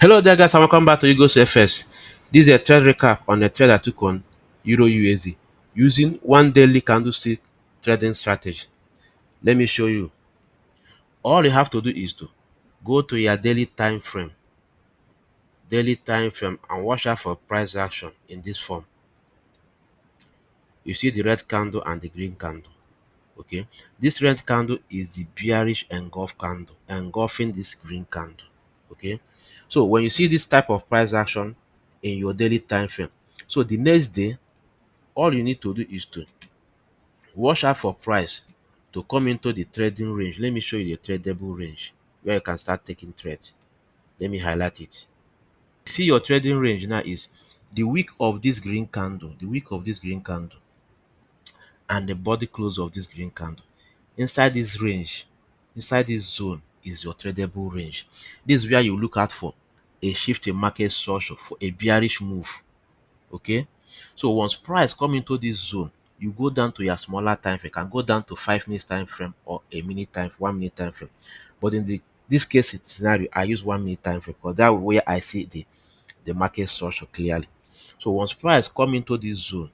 Hello there guys, and welcome back to UGOSFX. This is a trade recap on the trade I took on Euro USD using one daily candlestick trading strategy. Let me show you. All you have to do is to go to your daily time frame and watch out for price action in this form. You see the red candle and the green candle. Okay, this red candle is the bearish engulf candle engulfing this green candle. Okay, so when you see this type of price action in your daily time frame, so the next day all you need to do is to watch out for price to come into the trading range. Let me show you the tradable range where you can start taking trades. Let me highlight it. See, your trading range now is the wick of this green candle, and the body close of this green candle. Inside this range, inside this zone is your tradable range. This is where you look out for a shift in market structure for a bearish move. Okay, so once price come into this zone, you go down to your smaller time frame. You can go down to 5 minutes time frame or a minute time 1 minute time frame, but in this case scenario I use 1 minute time frame because that where I see the market structure clearly. So once price come into this zone,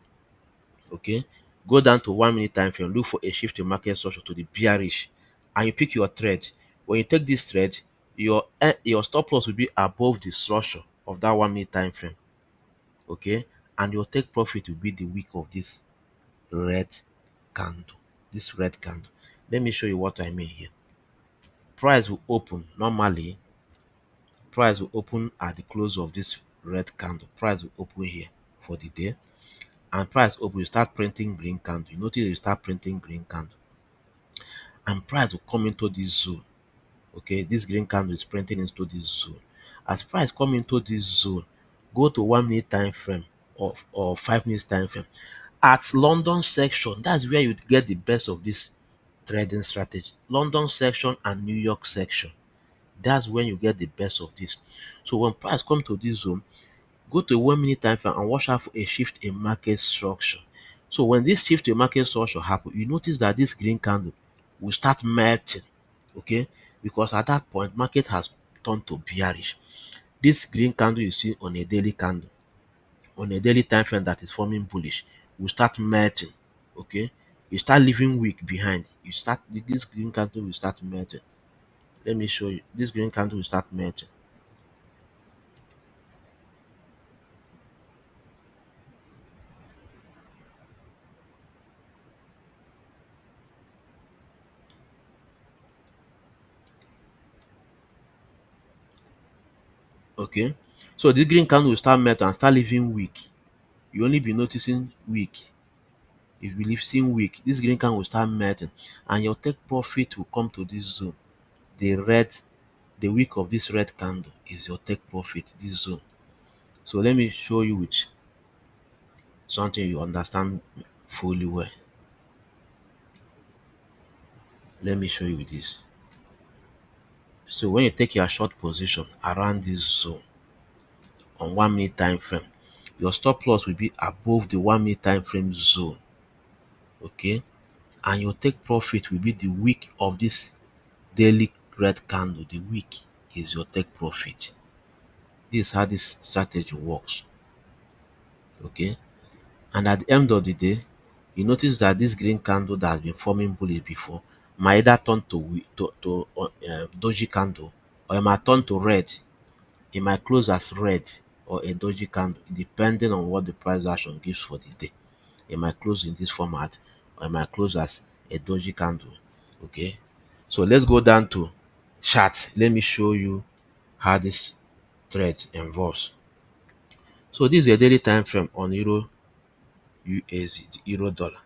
okay, go down to 1 minute time frame, look for a shift in market structure to the bearish, and you pick your trade. When you take this trade, your stop loss will be above the structure of that 1 minute time frame. Okay, and your take profit will be the wick of this red candle. Let me show you what I mean here. Price will open normally. Price will open at the close of this red candle. Price will open here for the day, and price open, you start printing green candle. You notice you start printing green candle, and price will come into this zone. Okay, this green candle is printing into this zone. As price come into this zone, go to 1 minute time frame or 5 minutes time frame. At London section, that's where you get the best of this trading strategy. London section and New York section, that's when you get the best of this. So when price come to this zone, go to a 1 minute time frame and watch out for a shift in market structure. So when this shift in market structure happen, you notice that this green candle will start melting. Okay, because at that point market has turned to bearish. This green candle you see on a daily time frame that is forming bullish will start melting. Okay, you start leaving wick behind. This green candle will start melting. Let me show you. This green candle will start melting. Okay, so this green candle will start melting and start leaving wick. You only be noticing wick. If you leave seeing wick, this green candle will start melting, and your take profit will come to this zone. The wick of this red candle is your take profit, this zone. So let me show you with something you understand fully well. Let me show you with this. So when you take your short position around this zone on 1 minute time frame, your stop loss will be above the 1 minute time frame zone. Okay, and your take profit will be the wick of this daily red candle. The wick is your take profit. This is how this strategy works. Okay, and at the end of the day, you notice that this green candle that has been forming bullish before might either turn to doji candle, or it might turn to red. It might close as red or a doji candle depending on what the price action gives for the day. It might close in this format, or it might close as a doji candle. Okay, so let's go down to charts. Let me show you how this trade involves. So this is a daily time frame on euro USD, the euro dollar.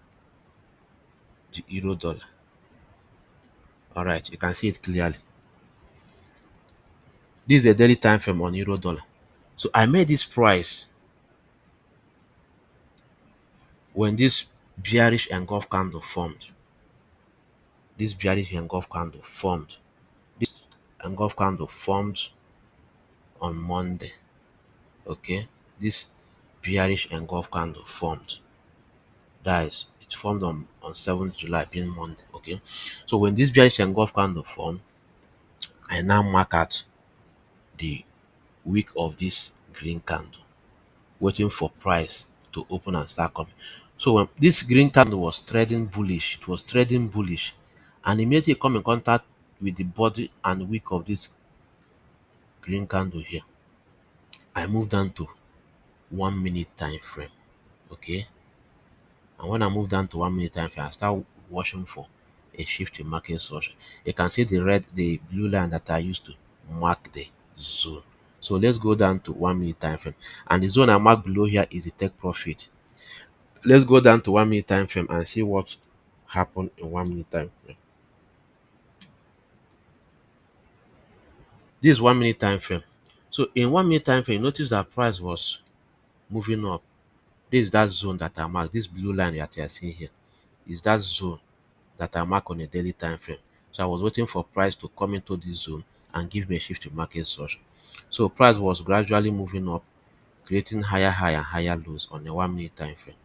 All right, you can see it clearly. This is a daily time frame on euro dollar. So I made this price when this bearish engulf candle formed. This bearish engulf candle formed. This engulf candle formed on Monday. Okay, this bearish engulf candle formed. That is, it formed on 7th July, being Monday. Okay, so when this bearish engulf candle formed, I now mark out the wick of this green candle, waiting for price to open and start coming. So when this green candle was trading bullish, it was trading bullish, and immediately come in contact with the body and wick of this green candle here, I moved down to 1 minute time frame. Okay, and when I move down to 1 minute time frame, I start watching for a shift in market structure. You can see the blue line that I used to mark the zone. So let's go down to 1 minute time frame, and the zone I mark below here is the take profit. Let's go down to 1 minute time frame and see what happened in 1 minute time frame. This is 1 minute time frame. So in 1 minute time frame, notice that price was moving up. This is that zone that I marked. This blue line that you are seeing here is that zone that I mark on a daily time frame. So I was waiting for price to come into this zone and give me a shift in market structure. So price was gradually moving up, creating higher high and higher lows on a 1 minute time frame.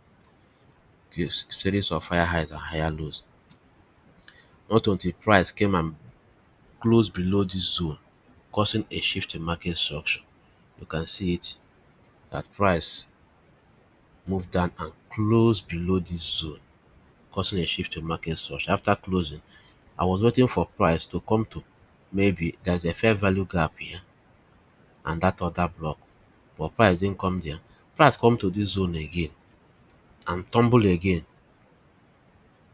Series of higher highs and higher lows. Not until price came and closed below this zone, causing a shift in market structure. You can see it that price moved down and closed below this zone, causing a shift in market structure. After closing, I was waiting for price to come to, maybe there's a fair value gap here and that other block, but price didn't come there. Price come to this zone again and tumble again,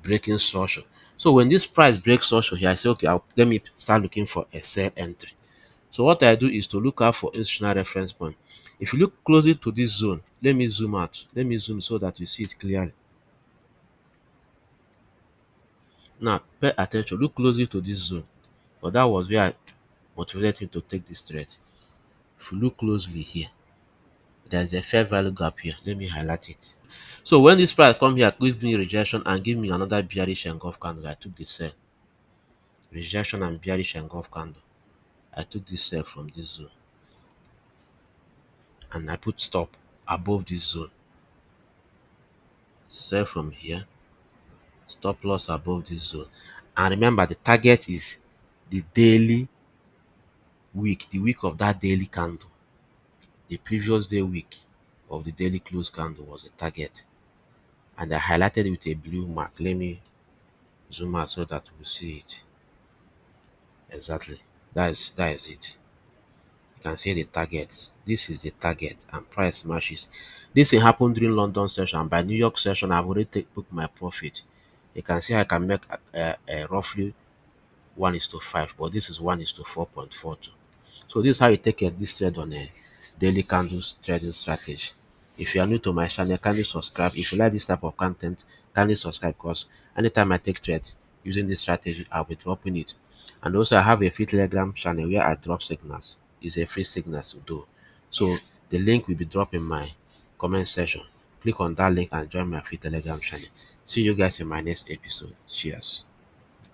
breaking structure. So when this price breaks structure here, I say, okay, let me start looking for a sell entry. So what I do is to look out for institutional reference point. If you look closely to this zone, let me zoom out. Let me zoom so that you see it clearly. Now pay attention, look closely to this zone. But that was where I motivated him to take this trade. If you look closely here, there's a fair value gap here. Let me highlight it. So when this price come here, give me rejection and give me another bearish engulf candle, I took the sell. Rejection and bearish engulf candle. I took this sell from this zone and I put stop above this zone. Sell from here, stop loss above this zone. And remember, the target is the daily wick, the wick of that daily candle. The previous day wick of the daily close candle was the target. And I highlighted it with a blue mark. Let me zoom out so that we'll see it. Exactly. That is it. You can see the target. This is the target and price matches. This thing happened during London session. By New York session, I've already booked my profit. You can see I can make a roughly 1:5, but this is 1:4.42. So this is how you take this trade on a daily candles trading strategy. If you are new to my channel, kindly subscribe. If you like this type of content, kindly subscribe, because anytime I take trade using this strategy, I'll be dropping it. And also I have a free Telegram channel where I drop signals. It's a free signals to do. So the link will be dropped in my comment section. Click on that link and join my free Telegram channel. See you guys in my next episode. Cheers.